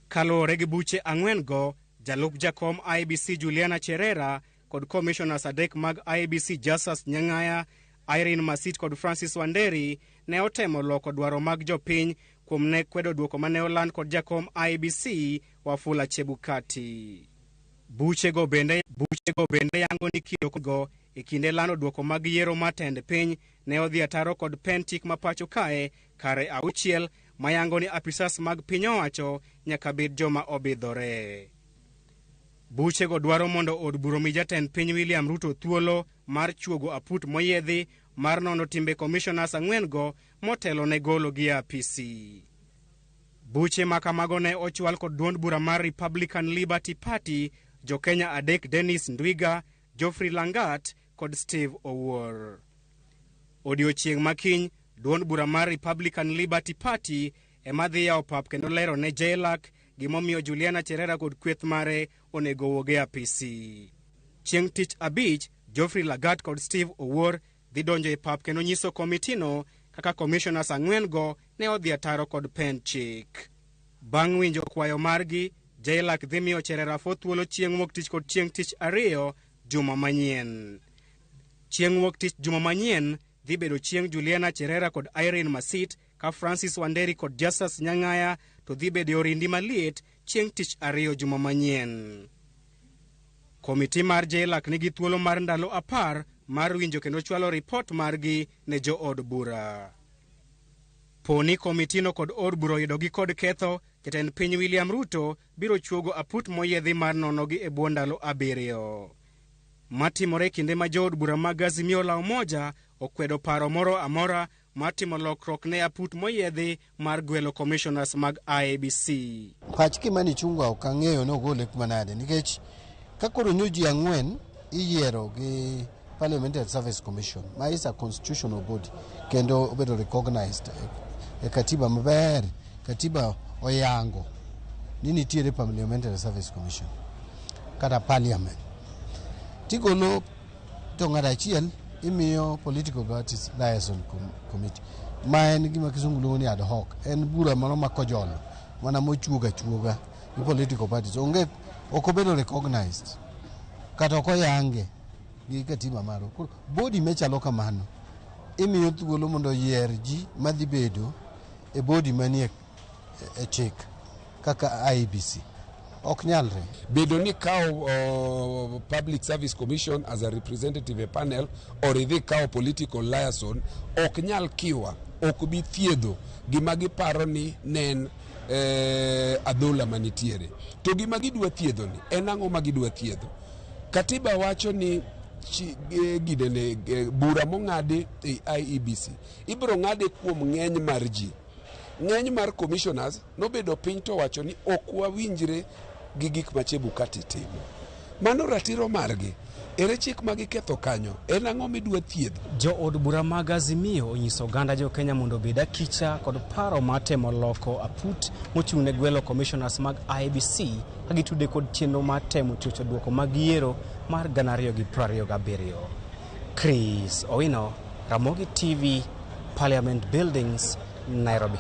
Kaluwore gi buche ang'wen go, jalup jakom IEBC Juliana Cherera kod commissioners adek mag IEBC Justus Nyang'aya, Irene Masit kod Francis Wanderi ne otemo loko dwaro mag jopiny kuom ne kwedo duoko mane oland kod jakom IEBC Wafula Chebukati. Buche go bende yango ni kido go e kinde lando duoko mag yiero matend piny ne odhi ataro kod pen chik ma pacho kae kare auchiel mayango ni apisas mag piny owacho nyaka bed joma obidhore. Buche go dwaro mondo od buro mi jatend piny William Ruto thuolo mar chuogo aput moyedhi mar nono timbe commissioners ang'wen go motelo ne golo gi apisi. Buche makamago ne ochwal kod duond bura mar Republican Liberty Party jo Kenya adek Dennis Ndwiga, Geoffrey Langat kod Steve Owuor. Odiochieng' makiny, duond bura mar Republican Liberty Party emadhi yawo pap kendo lero ne JLAC gimomiyo Juliana Cherera kod kweth mare onego woge apisi. Chieng' tich abich, Geoffrey Langat kod Steve Owuor dhi donjo e pap kendo nyiso komitino kaka commissioners ang'wen go ne odhi ataro kod pen chik. Bang' winjo kwayo margi, JLAC dhi miyo Cherera thuolo chieng' wuok tich kod chieng' tich ariyo juma manyien. Chieng' wuok tich juma manyien dhi bedo chieng' Juliana Cherera kod Irene Masit ka Francis Wanderi kod Justus Nyang'aya to dhi bedo orindi maliet chieng' tich ariyo juma manyien. Komiti mar JLAC nigi thuolo mar ndalo 10 mar winjo kendo chwalo ripot margi ne jo od bura. Poni komitino kod od bura yudogi kod ketho, jatend piny William Ruto biro chuogo aput moyedhi mar nonogi e bwo ndalo 7. Matimore kinde ma jo od bura mag Azimio la Umoja okwedo paro moro amora matimo lokruok ne aput moyedhi mar gwelo commissioners mag IEBC. Pachki mani chungwa ok ang'eyo no gole kuma nade nikech kakoro nyuji ang'wen iyiero gi Parliamentary Service Commission ma is a constitutional body kendo obedo recognized e katiba maber. Katiba oyango ni nitiere Parliamentary Service Commission kata parliament tigolo to ng'at achiel imiyo Political Parties Liaison Committee ma en gima kisungu luongo ni ad hoc. En bura mano makojolo mana mochuoga i political parties ok obedo recognized kata ok oyange gi katiba maro. Body mechalo kamano imiyo thuolo mondo yier ji madhi bedo e body manie e chik kaka IEBC. Ok nyalre bedo ni kao Public Service Commission as a representative panel or idhi kao political liaison ok nyal kiwa, ok bi thiedho gima giparo ni nen adhola manitiere. To gima gidwa thiedho ni en ang'o ma gidwa thiedho? Katiba wacho ni gidene bura mong'adi e IEBC ibiro ng'ade kuom ng'eny mar ji. Ng'eny mar commissioners nobedo piny to wacho ni ok wawinjre gi gik ma Chebukati timo. Mano ratiro margi. Ere chik ma giketho kanyo? En ang'o midwa thiedho? Jo od bura mag Azimio onyiso oganda jo Kenya mondo obed akicha kod paro matemo loko aput mochung' ne gwelo commissioners mag IEBC ka gitude kod chenro matemo chocho duoko mag yiero mar 2027. Chris Owino, Ramogi Tv, Parliament Buildings, Nairobi.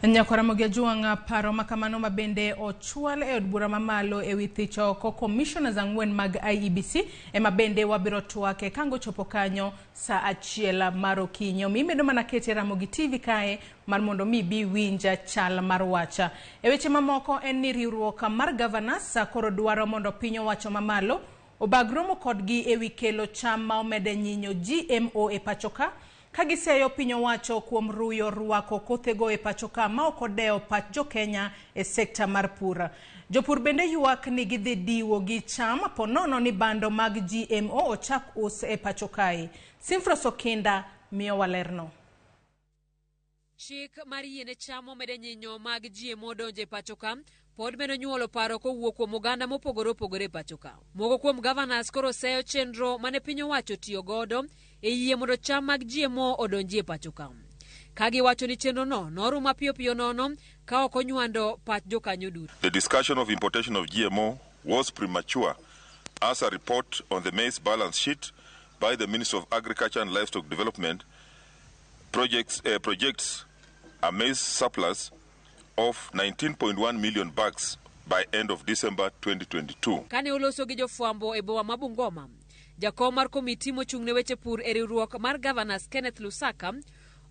Nyakora Mogiajuanga paro makamano mabende ochwal e od bura mamalo e withicho ko commissioners ang'wen mag IEBC e mabende wabiro twake kango chopo kanyo saa 1 mar okinyo. Mimedo mana kete Ramogi TV kae mar mondo mi bi winja chal mar wacha. E weche mamoko en ni riwruok mar governors koro dwaro mondo piny owacho mamalo obagromo kodgi e wi kelo cham ma omede nyinyo GMO e pachoka. Kagiseyo piny owacho kuom ruyo rwako kothego e pachoka ma ok odewo pach jo Kenya e sekta mar pur. Jopur bende ywak ni gidhi diwo gi cham ponono ni bando mag GMO ochak us e pachokae. Simfros Okinda miyo walerno. Chik mar yiene cham omede nyinyo mag GMO donje pachoka pod medo nyuolo paro kowuok kuom oganda mopogore opogore e pachoka. Moko kuom governors koro seyo chenro mane piny owacho tiyo godo e yie mondo cham mag GMO odonji e pachoka. Kagi wacho ni chenro no noru mapiyo piyo nono ka ok onywando pach jokanyo duto. The discussion of importation of GMO was premature as a report on the maize balance sheet by the Ministry of Agriculture and Livestock Development projects a maize surplus of 19.1 million bags by end of December 2022. Kane oloso gi jofwambo e boma Bungoma, jakom mar komiti mochung'ne weche pur e riwruok mar Governors Kenneth Lusaka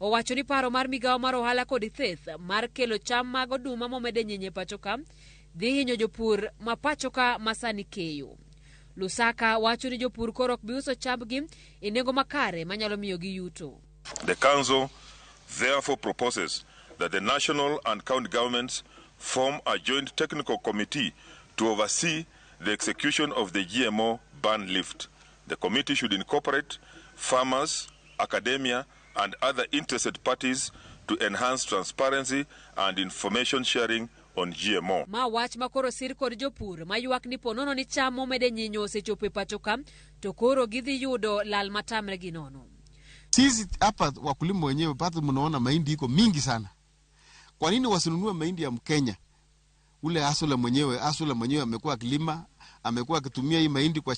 owacho ni paro mar migawo mar ohala kod thieth mar kelo cham mag oduma momede nyinyi pachoka dhi hinyo jopur ma pachoka masani keyo. Lusaka wacho ni jopur koro ok bi uso chambgi e nengo makare manyalo miyo gi yuto. The council therefore proposes that the national and county governments form a joint technical committee to oversee the execution of the GMO ban lift. The committee should incorporate farmers, academia, and other interested parties to enhance transparency and information sharing on GMO. Ma wach makoro sir kod jopur mayuak ni ponono ni cham momede nyinyo osechopo pachoka to koro gidhi yudo lal matamre gi nono. Sisi hapa wakulima wenyewe bado mnaona mahindi iko mingi sana. Kwa nini wasinunue mahindi ya Mkenya? Ule Asula mwenyewe amekuwa akilima, amekuwa akitumia hii mahindi kwa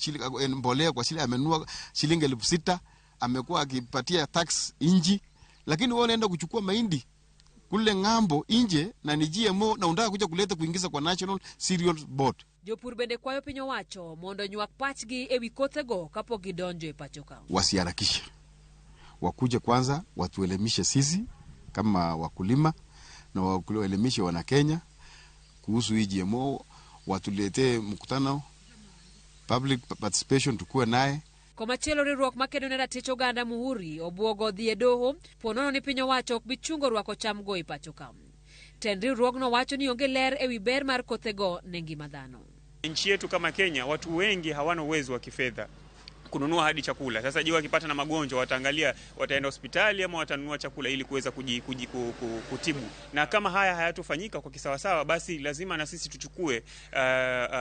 mbolea kwa shilingi, amenunua shilingi 6,000, amekuwa akipatia tax inji, lakini wao wanaenda kuchukua mahindi kule ngambo inje na ni GMO na unataka kuja kuleta kuingiza kwa National Cereals Board. Jopur bende kwayo piny owacho mondo nywak pachgi ewi kothego kapok gidonjo e pachoka. Wasiharakishe. Wakuje kwanza watuelimishe sisi kama wakulima na waelimishe wana Kenya kuhusu hii GMO, watuletee mkutano public participation tukue naye. Komachielo riwruok makedo ne ratich oganda Muhuri obwogo dhi e doho ponono ni piny owacho ok bi chungo rwako chamgo e pachoka. Tend riwruogno wacho ni onge ler ewi ber mar kothego ne ngima dhano. Nchi yetu kama Kenya watu wengi hawana uwezo wa kifedha kununua hadi chakula. Sasa je, wakipata na magonjwa wataangalia wataenda hospitali ama watanunua chakula ili kuweza kutibu. Na kama haya hayatofanyika kwa kisawasawa, basi lazima na sisi tuchukue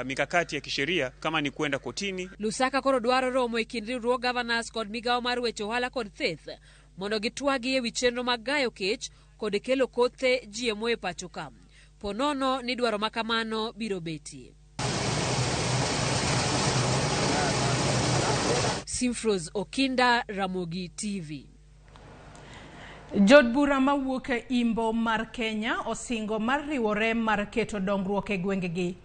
mikakati ya kisheria kama ni kwenda kotini. Lusaka koro dwaro romo e kind riwruog Governors kod migawo mar weche ohala kod thieth mondo gitwagi ewi chenro mag gayo kech kod kelo kothe GMO e pachoka. Ponono ni dwaro makamano biro betie. Simfros Okinda, Ramogi TV. Jod bura mawuok Imbo mar Kenya osingo mar riwore mar keto dongruok e gwengegi.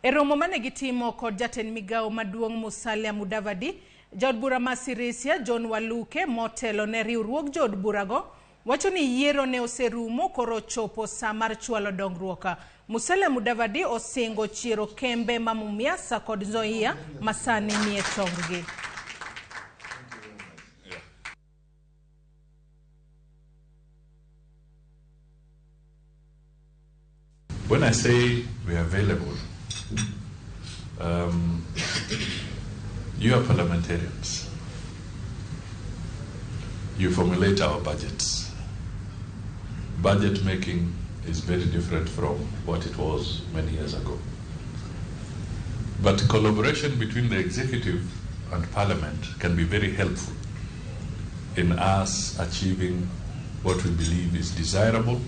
E romo mane gitimo kod jatend migawo maduong' Musalia Mudavadi, jod bura ma Sirisia John Waluke motelo ne riwruog jod burago wacho ni yiero ne oserumo koro chopo sa mar chwalo dongruok. Musalia Mudavadi osingo chiero kembe ma Mumias kod Nzoia masani nie tonggi. When I say we are available, you are parliamentarians. You formulate our budgets. Budget making is very different from what it was many years ago. But collaboration between the executive and parliament can be very helpful in us achieving what we believe is desirable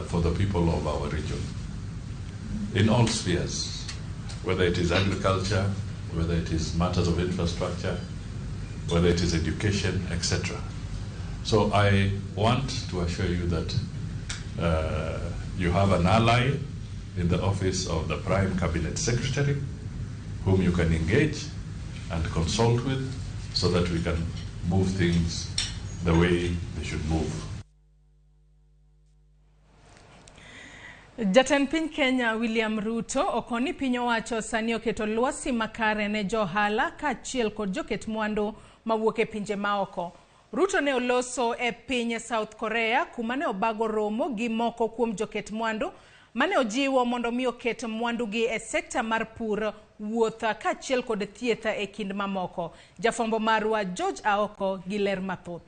for the people of our region, in all spheres, whether it is agriculture, whether it is matters of infrastructure, whether it is education, etc. So I want to assure you that you have an ally in the office of the Prime Cabinet Secretary, whom you can engage and consult with so that we can move things the way they should move. Jatend piny Kenya William Ruto okoni piny owacho sani oketo lwasi makare ne johala kaachiel kod joket mwandu mawuok e pinje maoko. Ruto ne oloso e piny South Korea kuma ne obago romo gi moko kuom joket mwandu mane ojiwo mondo mi oket mwandu gi e sekta mar pur, wuoth kaachiel kod thieth e kind mamoko. Jafombo marwa George Aoko gi ler mathoth.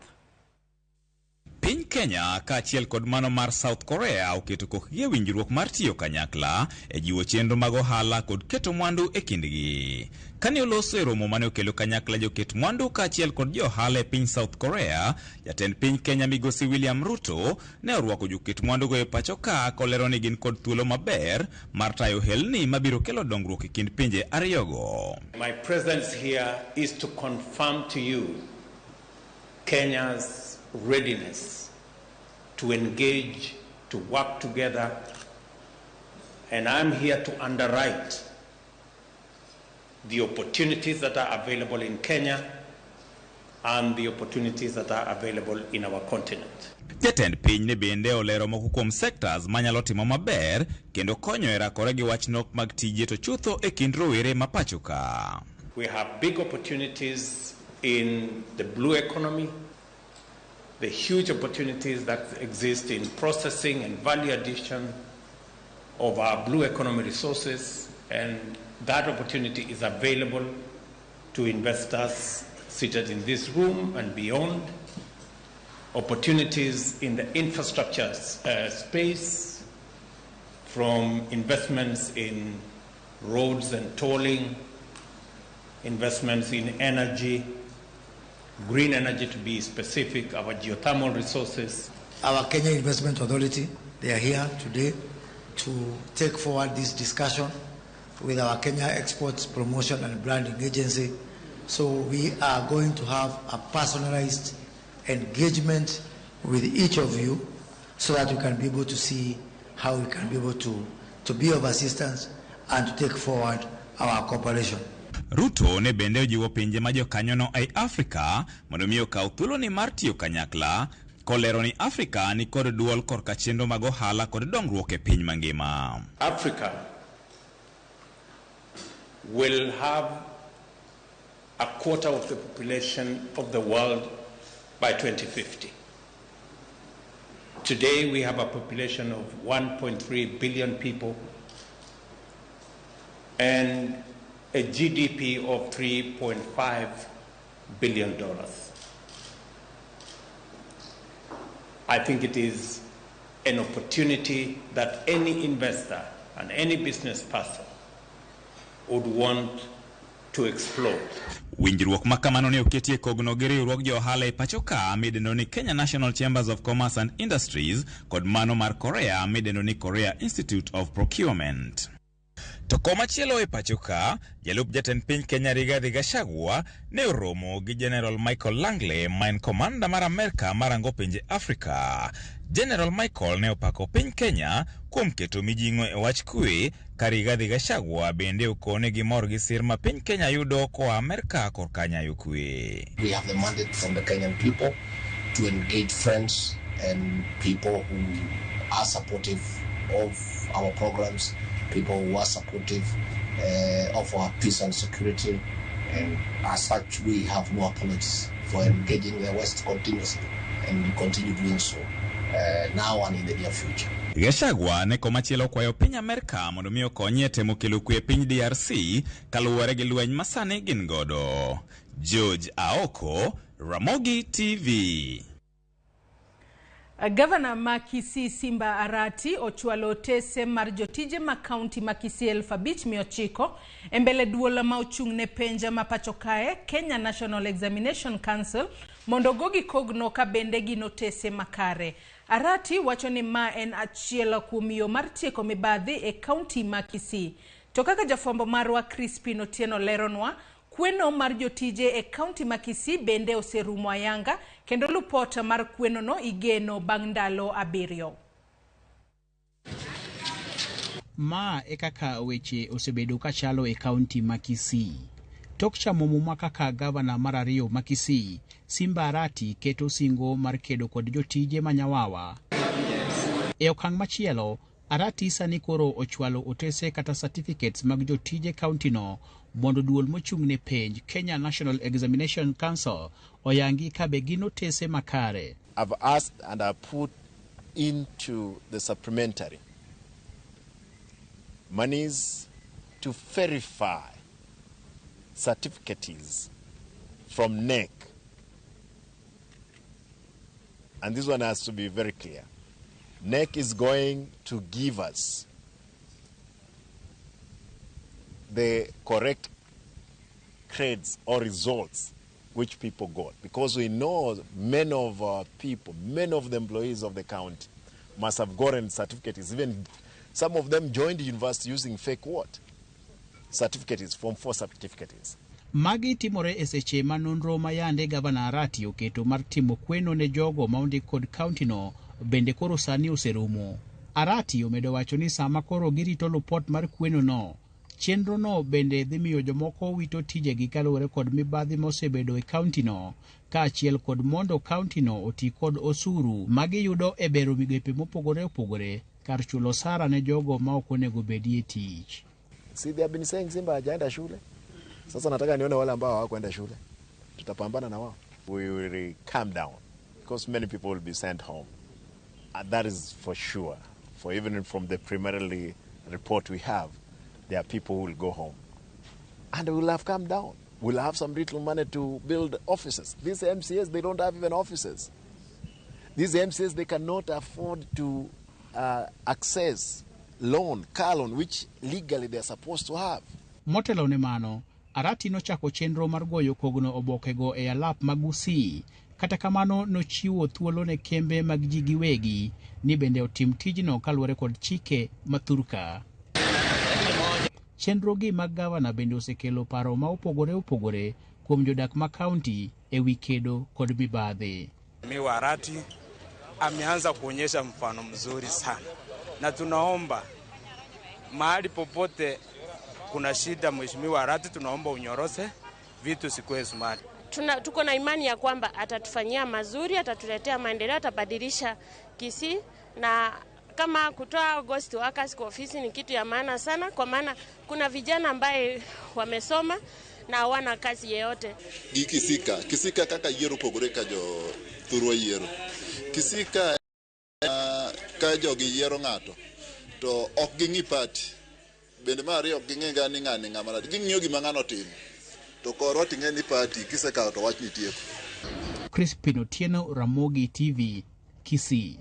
Piny Kenya kaachiel kod mano mar South Korea oketo kokgi winjruok mar tiyo kanyakla e jiwo chenro mag ohala kod keto mwandu e kindgi. Kane oloso e romo mane okelo kanyakla joket mwandu kaachiel kod johala e piny South Korea, jatend piny Kenya migosi William Ruto ne orwako joket mwandu go e pacho ka kolero ni gin kod thuolo maber mar tayo helni mabiro kelo dongruok e kind pinje ariyogo. My presence here is to confirm to you Kenya's readiness to engage, to to work together, and I'm here to underwrite the opportunities that are available in Kenya and the opportunities that are available in our continent. Jatend piny ne bende olero moko kuom sectors manyalo timo maber kendo konyo e rakore gi wach nok mag tije to chutho e kind rowere ma pacho ka. We have big opportunities in the blue economy, the huge opportunities that exist in processing and value addition of our blue economy resources, and that opportunity is available to investors seated in this room and beyond. Opportunities in the infrastructure space, from investments in roads and tolling, investments in energy, green energy to be specific, our geothermal resources. Our Kenya Investment Authority, they are here today to take forward this discussion with our Kenya Exports Promotion and Branding Agency. So we are going to have a personalized engagement with each of you so that we can be able to see how we can be able to be of assistance and to take forward our cooperation. Ruto ne bende ojiwo pinje ma jokanyono ei Afrika mondo mi okaw thuoloni mar tiyo kanyakla kolero ni Afrika ni kod duol korka chenro mag ohala kod dongruok e piny mangima. Africa will have a quarter of the population of the world by 2050. Today we have a population of 1.3 billion people and a GDP of $3.5 billion. I think it is an opportunity that any investor and any business person would want to explore. Winjruok makamano ne oketie kogno gi riwruok jo ohala e pacho ka midendo ni Kenya National Chambers of Commerce and Industries kod mano mar Korea midendo ni Korea Institute of Procurement. To komachielo e pacho ka, jalup jatend piny Kenya Rigathi Gachagua ne oromo gi General Michael Langley, maen komanda mar Amerika marango pinje Afrika. General Michael ne opako piny Kenya kuom keto mijing'o e wach kwe, ka Rigathi Gachagua bende okone gi mor gi sir ma piny Kenya yudo koa Amerika korka nyayo kwe. We have the mandate from the Kenyan people to engage friends and people who are supportive of our programs, people who are supportive of our peace and security, and as such we have no apologies for engaging the West continuously, and we continue doing so now and in the near future. Gachagua ne komachielo kwayo piny Amerika mondo mi okonye temo kelo kwe piny DRC kaluwore gi lweny masani gin godo. George Aoko, Ramogi TV. Governor ma Kisii Simba Arati ochwalo otese mar jotije ma kaunti ma Kisii 5,900 e mbele duola ma ochung'ne penja ma pacho kae Kenya National Examination Council mondo gogi kogno ka bende gin otese makare. Arati wacho ni ma en achiel kuom yo mar tieko mibadhi e kaunti ma Kisii. To kaka jafwambo marwa Crispin Otieno leronwa, kweno mar jotije e kaunti ma Kisii bende oserumo ayanga kendo lupota mar kweno no igeno bang' ndalo 7. Ma e kaka weche osebedo kachalo e kaunti ma Kisii. Tok chamo muma kaka gavana mar ariyo ma Kisii, Simba Arati keto singo mar kedo kod jotije manyawawa. E okang' machielo, Arati sani koro ochwalo otese kata certificates mag jotije kaunti no mondo duol mochung'ne penj Kenya National Examination Council oyangi kabe gin otese makare. I've asked and I put into the supplementary monies to verify certificates from NEC. And this one has to be very clear. NEC is going to give us the correct grades or results which people got, because we know many of our people, many of the employees of the county must have gotten certificates. Even some of them joined university using fake what? Certificates, Form 4 certificates. Magi timore e seche manonro mayande gavana Arati oketo mar timo kweno ne jogo maondik kod county no bende koro sani oserumo. Arati omedo wacho ni sama koro girito lupot mar kweno no, chenro no bende dhi miyo jomoko wito tijegi kaluwore kod mibadhi mosebedo e kaunti no, kaachiel kod mondo kaunti no oti kod osuru magiyudo e bero migepe mopogore opogore kar chulo sara ne jogo ma ok onego bedie tich. See, they have been saying Simba hajaenda shule. Sasa nataka nione wale ambao hawakwenda shule. Tutapambana na wao. We will calm down because many people will be sent home. And that is for sure. For even from the preliminary report we have, there are people who will go home. And we will have calmed down. We'll have some little money to build offices. These MCAs, they don't have even offices. These MCAs, they cannot afford to access car loan, which legally they're supposed to have. Motelo ne mano, Arati nochako chenro mar goyo kogno obokego e alap magusi. Kata kamano nochiwo thuolo ne kembe mag ji giwegi ni bende otim tijno kaluwore kod chike mathurka. Chenro gi mag gavana bende osekelo paro ma opogore kuom jodak ma kaunti e wi kedo kod mibadhi. Mheshimiwa Arati ameanza kuonyesha mfano mzuri sana, na tunaomba mahali popote kuna shida, Mheshimiwa Arati, tunaomba unyorose vitu sikuwe smart. Tuko na imani ya kwamba atatufanyia mazuri, atatuletea maendeleo, atabadilisha Kisii, na kama kutoa ghost workers kwa ofisi ni kitu ya maana sana, kwa maana kuna vijana ambaye wamesoma na hawana kazi yeyote. Kisika kaka yiero pogore ka jo thurwa yiero. Kisika ka jo gi yiero ng'ato to ok gingi party. Bende mari ok ginga ni ng'ani ng'ama ging'iyo gima ng'ano timo. To koro ting'e ni party kiseka to wach nitieko. Crispin Otieno, Ramogi TV, Kisii.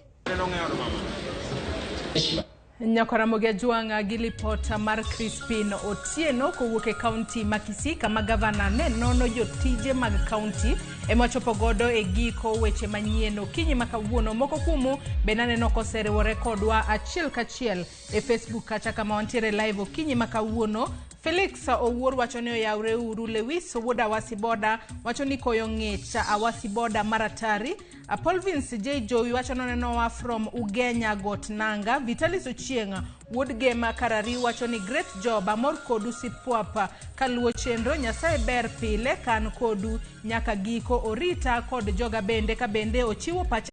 Nyako Ramogi Ajuanga gi lipota mar Crispin Otieno kowuok e kaunti ma Kisii, kama gavana ne nono jotije mag kaunti ema chopo godo e giko weche manyien okinyi ma kawuono. Moko kuomu be naneno koseriwore kodwa achiel kachiel e Facebook kata kama wantiere live okinyi ma kawuono. Felix Owuor wacho ni oyawre uru. Lewis wuod Awasi Boda wacho ni koyo ng'ech Awasi Boda maratari. Paul Vince J. Joey wacho nonenowa from Ugenya Got Nanga. Vitalis Ochieng wuod Gema Karari wacho ni great job, amor kodu sipwapa kaluwo chenro, Nyasaye ber pile kan kodu nyaka giko, orita kod joga bende ka bende ochiwo pache.